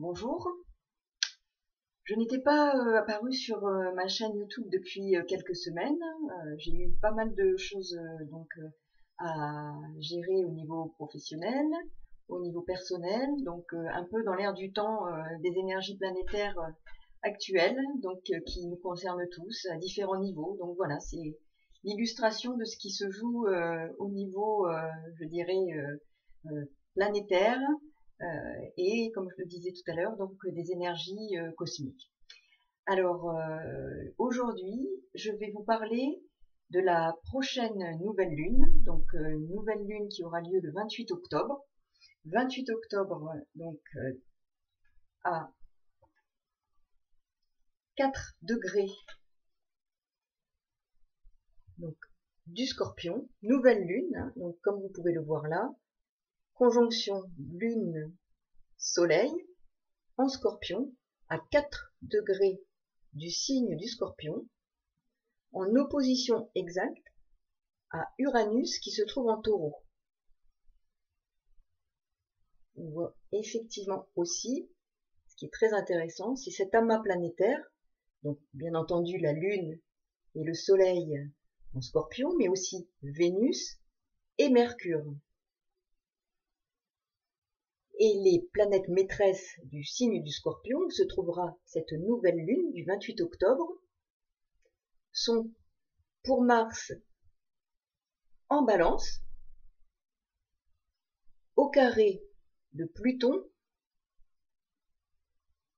Bonjour, je n'étais pas apparue sur ma chaîne YouTube depuis quelques semaines. J'ai eu pas mal de choses à gérer au niveau professionnel, au niveau personnel, donc un peu dans l'air du temps des énergies planétaires actuelles, qui nous concernent tous à différents niveaux. Donc voilà, c'est l'illustration de ce qui se joue au niveau, je dirais, planétaire et comme je le disais tout à l'heure, donc des énergies cosmiques. Alors aujourd'hui, je vais vous parler de la prochaine nouvelle lune, donc nouvelle lune qui aura lieu le 28 octobre. 28 octobre, donc à 4 degrés donc, du Scorpion, nouvelle lune, hein, donc comme vous pouvez le voir là, conjonction lune-soleil en Scorpion à 4 degrés du signe du Scorpion, en opposition exacte à Uranus qui se trouve en Taureau. On voit effectivement aussi, ce qui est très intéressant, c'est cet amas planétaire, donc bien entendu la Lune et le Soleil en Scorpion, mais aussi Vénus et Mercure. Et les planètes maîtresses du signe du Scorpion, où se trouvera cette nouvelle lune du 28 octobre, sont pour Mars en Balance, au carré de Pluton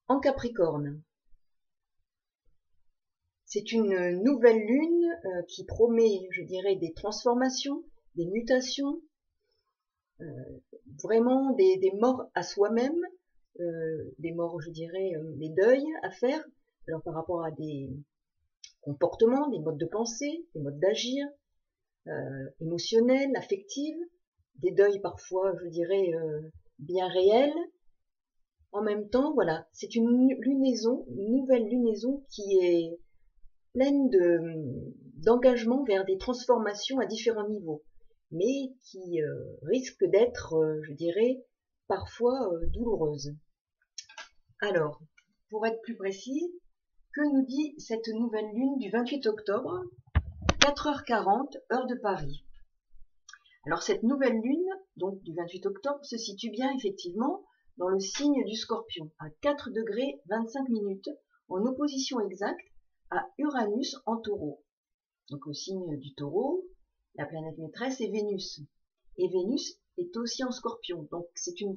en Capricorne. C'est une nouvelle lune qui promet, je dirais, des transformations, des mutations, vraiment des morts à soi-même, des morts, je dirais, des deuils à faire, alors par rapport à des comportements, des modes de pensée, des modes d'agir, émotionnels, affectifs, des deuils parfois, je dirais, bien réels. En même temps, voilà, c'est une lunaison, une nouvelle lunaison qui est pleine d'engagement vers des transformations à différents niveaux, mais qui risque d'être, je dirais, parfois douloureuse. Alors, pour être plus précis, que nous dit cette nouvelle lune du 28 octobre, 4h40, heure de Paris? Alors cette nouvelle lune, donc du 28 octobre, se situe bien effectivement dans le signe du Scorpion, à 4 degrés 25 minutes, en opposition exacte à Uranus en Taureau. Donc le signe du Taureau, la planète maîtresse est Vénus. Et Vénus est aussi en Scorpion. Donc c'est une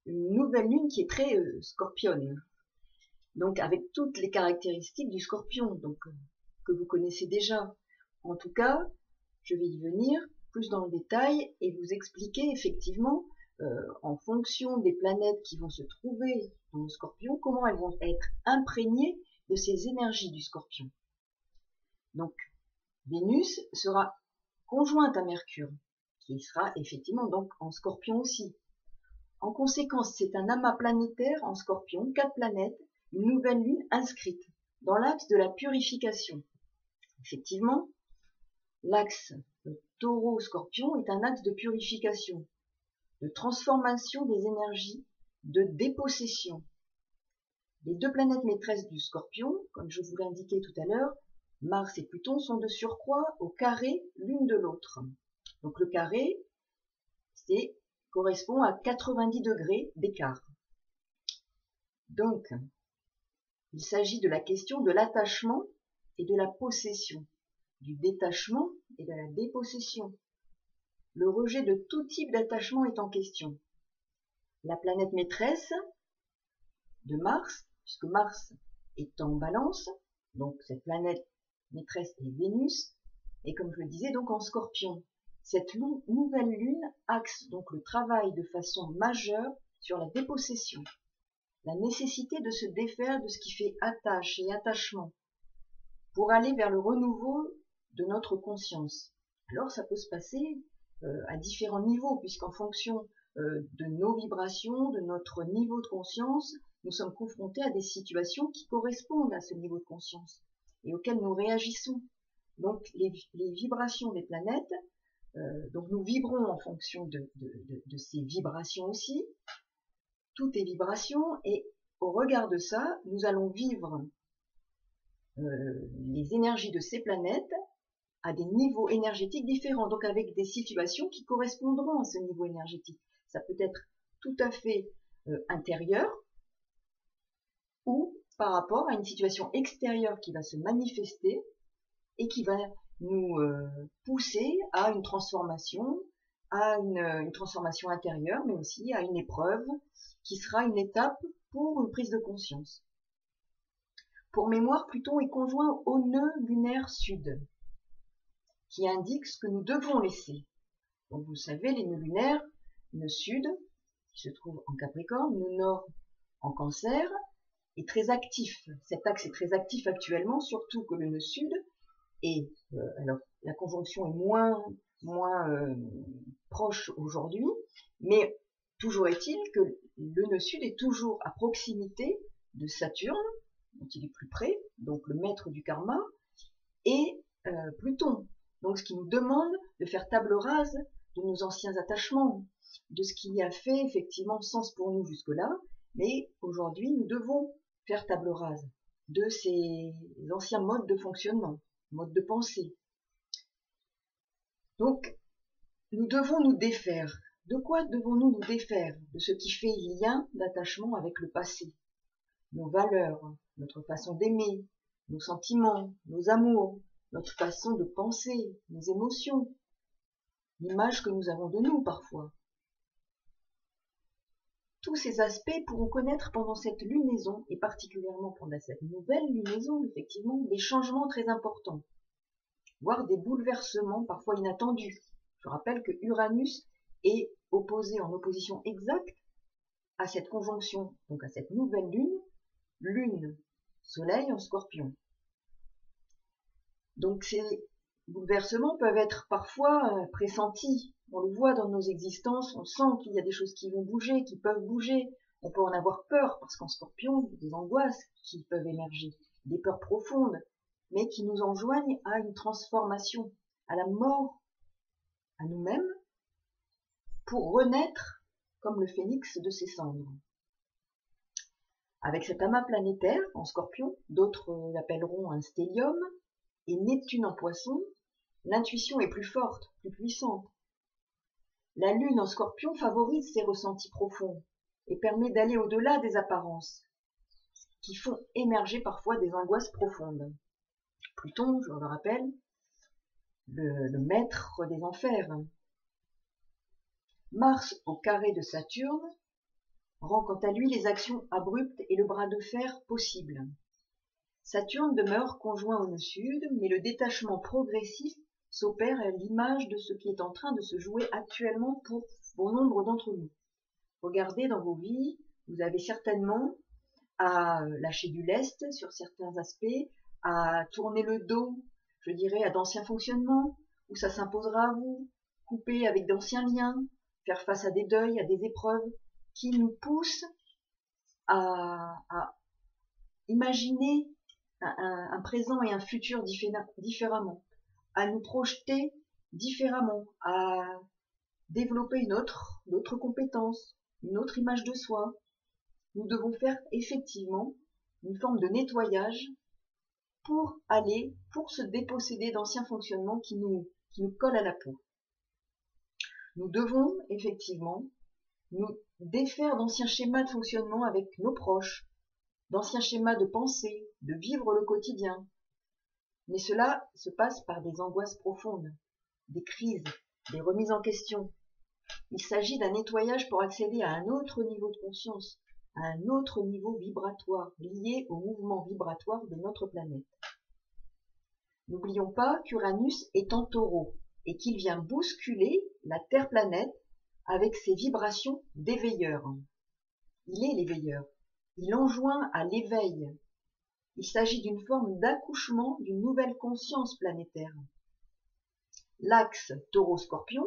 nouvelle lune qui est très scorpionne. Donc avec toutes les caractéristiques du Scorpion, donc que vous connaissez déjà. En tout cas, je vais y venir plus dans le détail et vous expliquer effectivement, en fonction des planètes qui vont se trouver dans le Scorpion, comment elles vont être imprégnées de ces énergies du Scorpion. Donc, Vénus sera conjointe à Mercure, qui sera effectivement donc en Scorpion aussi. En conséquence, c'est un amas planétaire en Scorpion, 4 planètes, une nouvelle lune inscrite dans l'axe de la purification. Effectivement, l'axe Taureau-Scorpion est un axe de purification, de transformation des énergies, de dépossession. Les deux planètes maîtresses du Scorpion, comme je vous l'ai indiqué tout à l'heure, Mars et Pluton, sont de surcroît au carré l'une de l'autre. Donc le carré, correspond à 90 degrés d'écart. Donc, il s'agit de la question de l'attachement et de la possession, du détachement et de la dépossession. Le rejet de tout type d'attachement est en question. La planète maîtresse de Mars, puisque Mars est en Balance, donc cette planète maîtresse est Vénus, et comme je le disais, donc en Scorpion. Cette nouvelle lune axe donc le travail de façon majeure sur la dépossession, la nécessité de se défaire de ce qui fait attache et attachement, pour aller vers le renouveau de notre conscience. Alors ça peut se passer à différents niveaux, puisqu'en fonction de nos vibrations, de notre niveau de conscience, nous sommes confrontés à des situations qui correspondent à ce niveau de conscience et auxquelles nous réagissons. Donc les vibrations des planètes, donc nous vibrons en fonction de ces vibrations aussi. tout est vibration, et au regard de ça, nous allons vivre les énergies de ces planètes à des niveaux énergétiques différents, donc avec des situations qui correspondront à ce niveau énergétique. Ça peut être tout à fait intérieur, ou par rapport à une situation extérieure qui va se manifester et qui va nous pousser à une transformation, à une transformation intérieure, mais aussi à une épreuve qui sera une étape pour une prise de conscience. Pour mémoire, Pluton est conjoint au nœud lunaire sud, qui indique ce que nous devons laisser. Donc vous savez, les nœuds lunaires, nœud sud, qui se trouve en Capricorne, nœud nord en Cancer, est très actif. Cet axe est très actif actuellement, surtout que le nœud sud, et alors la conjonction est moins proche aujourd'hui, mais toujours est-il que le nœud sud est toujours à proximité de Saturne, dont il est plus près, donc le maître du karma, et Pluton. Donc ce qui nous demande de faire table rase de nos anciens attachements, de ce qui a fait effectivement sens pour nous jusque-là, mais aujourd'hui nous devons faire table rase de ces anciens modes de fonctionnement, modes de pensée. Donc nous devons nous défaire. De quoi devons-nous nous défaire? De ce qui fait lien d'attachement avec le passé. Nos valeurs, notre façon d'aimer, nos sentiments, nos amours, notre façon de penser, nos émotions, l'image que nous avons de nous parfois. Tous ces aspects pourront connaître pendant cette lunaison, et particulièrement pendant cette nouvelle lunaison, effectivement, des changements très importants, voire des bouleversements parfois inattendus. Je rappelle que Uranus est opposé en opposition exacte à cette conjonction, donc à cette nouvelle lune, lune, soleil en Scorpion. Donc ces bouleversements peuvent être parfois pressentis. On le voit dans nos existences, on sent qu'il y a des choses qui vont bouger, qui peuvent bouger. On peut en avoir peur, parce qu'en Scorpion, il y a des angoisses qui peuvent émerger, des peurs profondes, mais qui nous enjoignent à une transformation, à la mort, à nous-mêmes, pour renaître comme le phénix de ses cendres. Avec cet amas planétaire en Scorpion, d'autres l'appelleront un stellium, et Neptune en Poisson, l'intuition est plus forte, plus puissante. La Lune en Scorpion favorise ces ressentis profonds et permet d'aller au-delà des apparences, qui font émerger parfois des angoisses profondes. Pluton, je le rappelle, le maître des enfers. Mars au carré de Saturne rend quant à lui les actions abruptes et le bras de fer possible. Saturne demeure conjoint au nœud sud, mais le détachement progressif s'opère à l'image de ce qui est en train de se jouer actuellement pour bon nombre d'entre nous. Regardez dans vos vies, vous avez certainement à lâcher du lest sur certains aspects, à tourner le dos, je dirais, à d'anciens fonctionnements, où ça s'imposera à vous, couper avec d'anciens liens, faire face à des deuils, à des épreuves, qui nous poussent à imaginer un présent et un futur différemment, à nous projeter différemment, à développer d'autres compétences, une autre image de soi. Nous devons faire effectivement une forme de nettoyage pour se déposséder d'anciens fonctionnements qui nous collent à la peau. Nous devons effectivement nous défaire d'anciens schémas de fonctionnement avec nos proches, d'anciens schémas de pensée, de vivre le quotidien. Mais cela se passe par des angoisses profondes, des crises, des remises en question. Il s'agit d'un nettoyage pour accéder à un autre niveau de conscience, à un autre niveau vibratoire, lié au mouvement vibratoire de notre planète. N'oublions pas qu'Uranus est en Taureau et qu'il vient bousculer la Terre-planète avec ses vibrations d'éveilleur. Il est l'éveilleur. Il enjoint à l'éveil. Il s'agit d'une forme d'accouchement d'une nouvelle conscience planétaire. L'axe Taureau-Scorpion,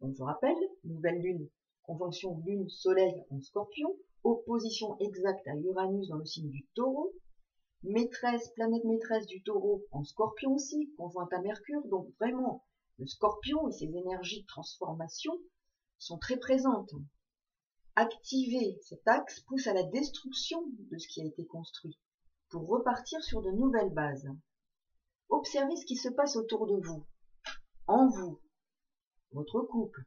donc je rappelle, nouvelle lune, conjonction lune-soleil en Scorpion, opposition exacte à Uranus dans le signe du Taureau, planète maîtresse du Taureau en Scorpion aussi, conjointe à Mercure, donc vraiment le Scorpion et ses énergies de transformation sont très présentes. Activer cet axe pousse à la destruction de ce qui a été construit, pour repartir sur de nouvelles bases. Observez ce qui se passe autour de vous, en vous, votre couple,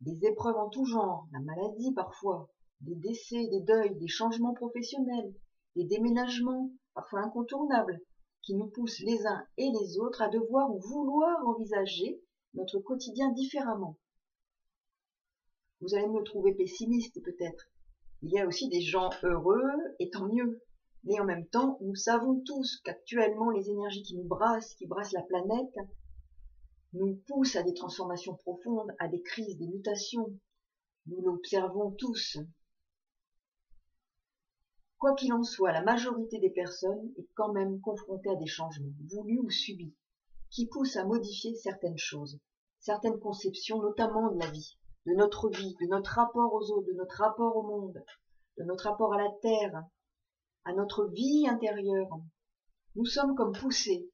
des épreuves en tout genre, la maladie parfois, des décès, des deuils, des changements professionnels, des déménagements parfois incontournables, qui nous poussent les uns et les autres à devoir ou vouloir envisager notre quotidien différemment. Vous allez me trouver pessimiste peut-être. Il y a aussi des gens heureux, et tant mieux. Mais en même temps, nous savons tous qu'actuellement, les énergies qui nous brassent, qui brassent la planète, nous poussent à des transformations profondes, à des crises, des mutations. Nous l'observons tous. Quoi qu'il en soit, la majorité des personnes est quand même confrontée à des changements, voulus ou subis, qui poussent à modifier certaines choses, certaines conceptions, notamment de la vie, de notre rapport aux autres, de notre rapport au monde, de notre rapport à la terre, à notre vie intérieure. Nous sommes comme poussés,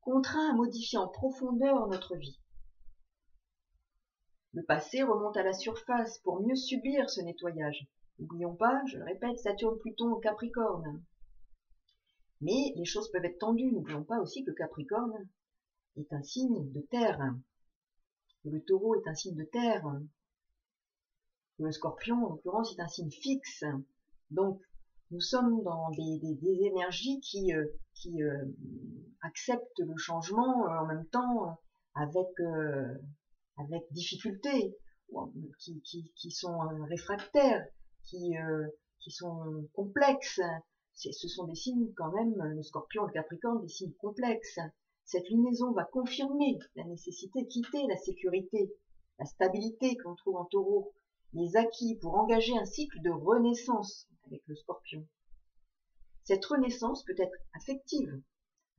contraints à modifier en profondeur notre vie. Le passé remonte à la surface pour mieux subir ce nettoyage. N'oublions pas, je le répète, Saturne-Pluton au Capricorne. Mais les choses peuvent être tendues. N'oublions pas aussi que le Capricorne est un signe de terre, que le Taureau est un signe de terre, que le Scorpion, en l'occurrence, est un signe fixe. Donc, nous sommes dans des énergies qui acceptent le changement en même temps avec difficulté, qui sont réfractaires, qui sont complexes. Ce sont des signes quand même, le Scorpion, le Capricorne, des signes complexes. Cette lunaison va confirmer la nécessité de quitter la sécurité, la stabilité que l'on trouve en Taureau, les acquis pour engager un cycle de renaissance avec le Scorpion. Cette renaissance peut être affective,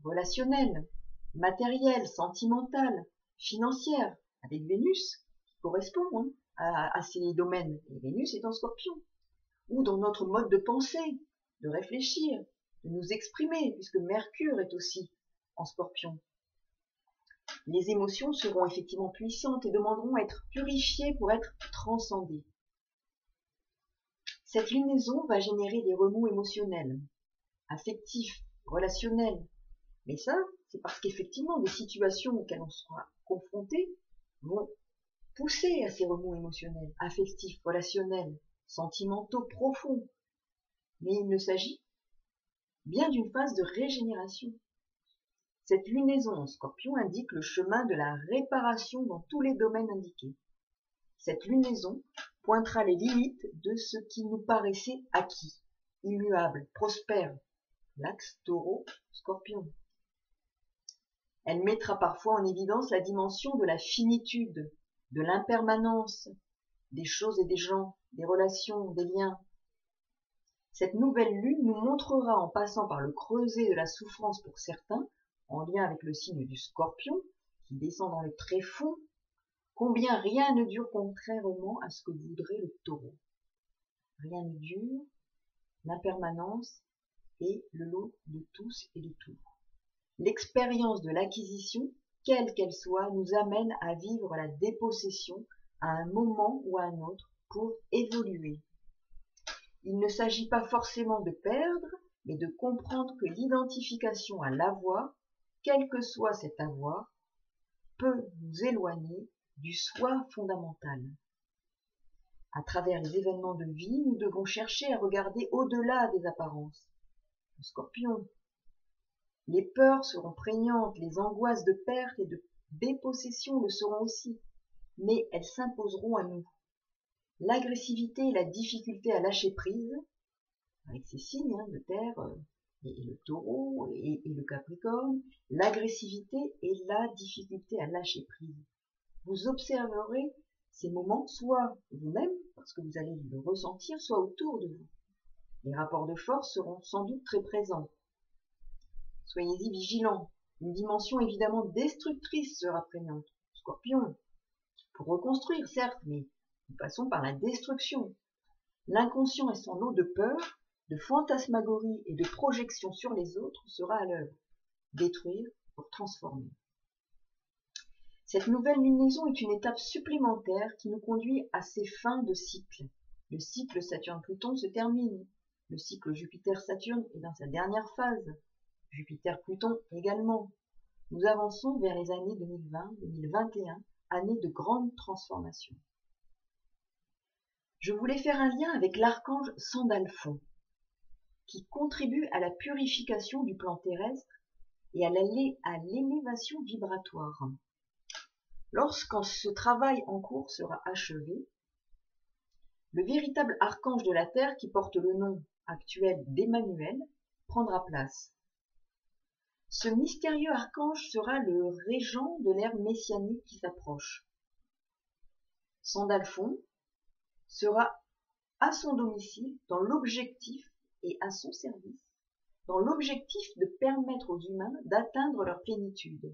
relationnelle, matérielle, sentimentale, financière, avec Vénus, qui correspond à ces domaines. Et Vénus est en Scorpion. Ou dans notre mode de pensée, de réfléchir, de nous exprimer, puisque Mercure est aussi en Scorpion. Les émotions seront effectivement puissantes et demanderont à être purifiées pour être transcendées. Cette lunaison va générer des remous émotionnels, affectifs, relationnels. Mais ça, c'est parce qu'effectivement, des situations auxquelles on sera confronté vont pousser à ces remous émotionnels, affectifs, relationnels, sentimentaux profonds. Mais il ne s'agit bien d'une phase de régénération. Cette lunaison en Scorpion indique le chemin de la réparation dans tous les domaines indiqués. Cette lunaison pointera les limites de ce qui nous paraissait acquis, immuable, prospère, l'axe Taureau-Scorpion. Elle mettra parfois en évidence la dimension de la finitude, de l'impermanence, des choses et des gens, des relations, des liens. Cette nouvelle lune nous montrera, en passant par le creuset de la souffrance pour certains, en lien avec le signe du Scorpion, qui descend dans le tréfonds, combien rien ne dure contrairement à ce que voudrait le Taureau. Rien ne dure, l'impermanence est le lot de tous et de tout. L'expérience de l'acquisition, quelle qu'elle soit, nous amène à vivre la dépossession à un moment ou à un autre pour évoluer. Il ne s'agit pas forcément de perdre, mais de comprendre que l'identification à l'avoir, quel que soit cet avoir, peut nous éloigner du soi fondamental. À travers les événements de vie, nous devons chercher à regarder au-delà des apparences. Le Scorpion. Les peurs seront prégnantes, les angoisses de perte et de dépossession le seront aussi, mais elles s'imposeront à nous. L'agressivité et la difficulté à lâcher prise, avec ces signes de terre, et le Taureau et le Capricorne, l'agressivité et la difficulté à lâcher prise. Vous observerez ces moments, soit vous-même, parce que vous allez le ressentir, soit autour de vous. Les rapports de force seront sans doute très présents. Soyez-y vigilants. Une dimension évidemment destructrice sera prégnante. Scorpion, pour reconstruire, certes, mais nous passons par la destruction. L'inconscient et son lot de peur, de fantasmagorie et de projection sur les autres sera à l'œuvre. Détruire pour transformer. Cette nouvelle lunaison est une étape supplémentaire qui nous conduit à ces fins de cycle, Le cycle Saturne-Pluton se termine. Le cycle Jupiter-Saturne est dans sa dernière phase. Jupiter-Pluton également. Nous avançons vers les années 2020-2021, années de grande transformation. Je voulais faire un lien avec l'archange Sandalphon, qui contribue à la purification du plan terrestre et à l'élévation vibratoire. Lorsqu'en ce travail en cours sera achevé, le véritable archange de la Terre, qui porte le nom actuel d'Emmanuel, prendra place. Ce mystérieux archange sera le régent de l'ère messianique qui s'approche. Sandalphon sera à son domicile dans l'objectif et à son service, dans l'objectif de permettre aux humains d'atteindre leur plénitude.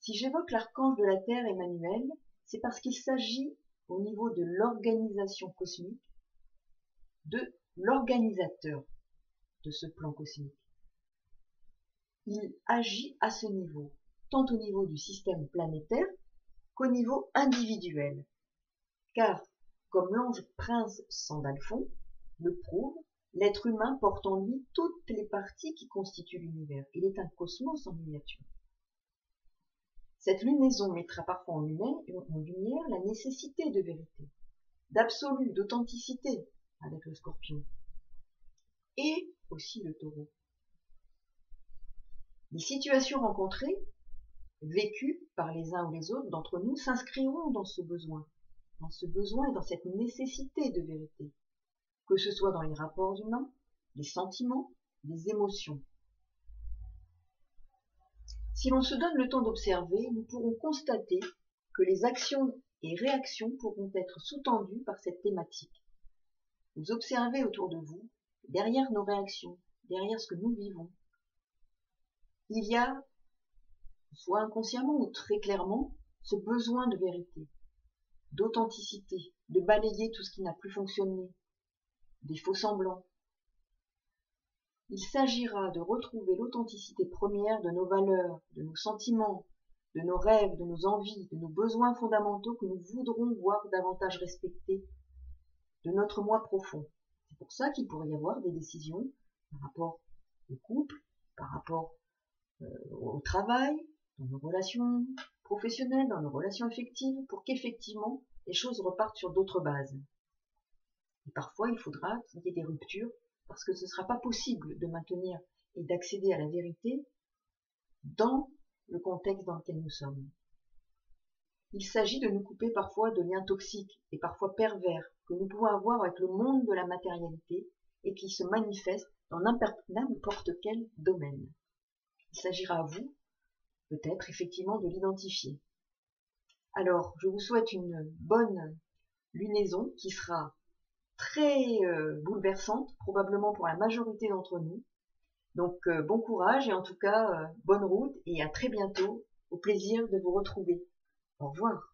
Si j'évoque l'archange de la Terre Emmanuel, c'est parce qu'il s'agit au niveau de l'organisation cosmique, de l'organisateur de ce plan cosmique. Il agit à ce niveau, tant au niveau du système planétaire qu'au niveau individuel. Car, comme l'ange prince Sandalphon le prouve, l'être humain porte en lui toutes les parties qui constituent l'univers. Il est un cosmos en miniature. Cette lunaison mettra parfois en lumière la nécessité de vérité, d'absolu, d'authenticité avec le Scorpion et aussi le Taureau. Les situations rencontrées, vécues par les uns ou les autres d'entre nous, s'inscriront dans ce besoin et dans cette nécessité de vérité, que ce soit dans les rapports humains, les sentiments, les émotions. Si l'on se donne le temps d'observer, nous pourrons constater que les actions et réactions pourront être sous-tendues par cette thématique. Vous observez autour de vous, derrière nos réactions, derrière ce que nous vivons, il y a, soit inconsciemment ou très clairement, ce besoin de vérité, d'authenticité, de balayer tout ce qui n'a plus fonctionné, des faux-semblants. Il s'agira de retrouver l'authenticité première de nos valeurs, de nos sentiments, de nos rêves, de nos envies, de nos besoins fondamentaux que nous voudrons voir davantage respectés, de notre moi profond. C'est pour ça qu'il pourrait y avoir des décisions par rapport au couple, par rapport au travail, dans nos relations professionnelles, dans nos relations affectives, pour qu'effectivement les choses repartent sur d'autres bases. Et parfois, il faudra qu'il y ait des ruptures, parce que ce ne sera pas possible de maintenir et d'accéder à la vérité dans le contexte dans lequel nous sommes. Il s'agit de nous couper parfois de liens toxiques et parfois pervers que nous pouvons avoir avec le monde de la matérialité et qui se manifestent dans n'importe quel domaine. Il s'agira à vous, peut-être effectivement, de l'identifier. Alors, je vous souhaite une bonne lunaison qui sera très bouleversante, probablement pour la majorité d'entre nous. Donc, bon courage et en tout cas, bonne route et à très bientôt. Au plaisir de vous retrouver. Au revoir.